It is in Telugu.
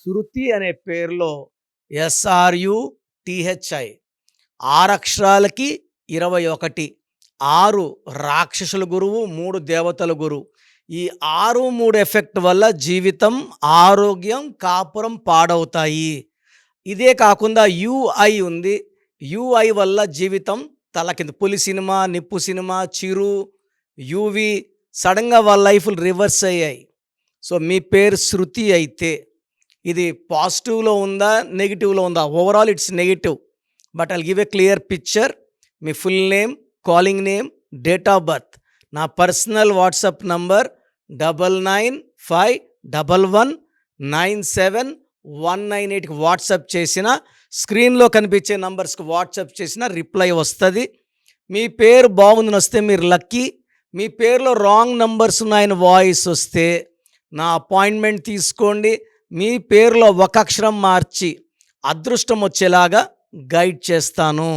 శృతి అనే పేరులో SRUTHI 6 అక్షరాలకి 21. 6 రాక్షసుల గురువు, 3 దేవతల గురువు. ఈ 6, 3 ఎఫెక్ట్ వల్ల జీవితం, ఆరోగ్యం, కాపురం పాడవుతాయి. ఇదే కాకుండా UI ఉంది. UI వల్ల జీవితం తలకింద. పులి సినిమా, నిప్పు సినిమా, చిరు, యూవి సడన్గా వాళ్ళ లైఫ్లు రివర్స్ అయ్యాయి. సో మీ పేరు శృతి అయితే ఇది పాజిటివ్లో ఉందా, నెగిటివ్లో ఉందా? Overall it's negative. But I'll give a clear picture. Me full name, calling name, date of birth, నా పర్సనల్ వాట్సాప్ నంబర్ 9951197198కి వాట్సాప్ చేసిన, స్క్రీన్లో కనిపించే నంబర్స్కి వాట్సాప్ చేసిన రిప్లై వస్తుంది. మీ పేరు బాగుందని వస్తే మీరు లక్కీ. మీ పేరులో రాంగ్ నంబర్స్ ఉన్నాయని వాయిస్ వస్తే నా అపాయింట్మెంట్ తీసుకోండి. మీ పేరులో ఒక అక్షరం మార్చి అదృష్టం వచ్చేలాగా గైడ్ చేస్తాను.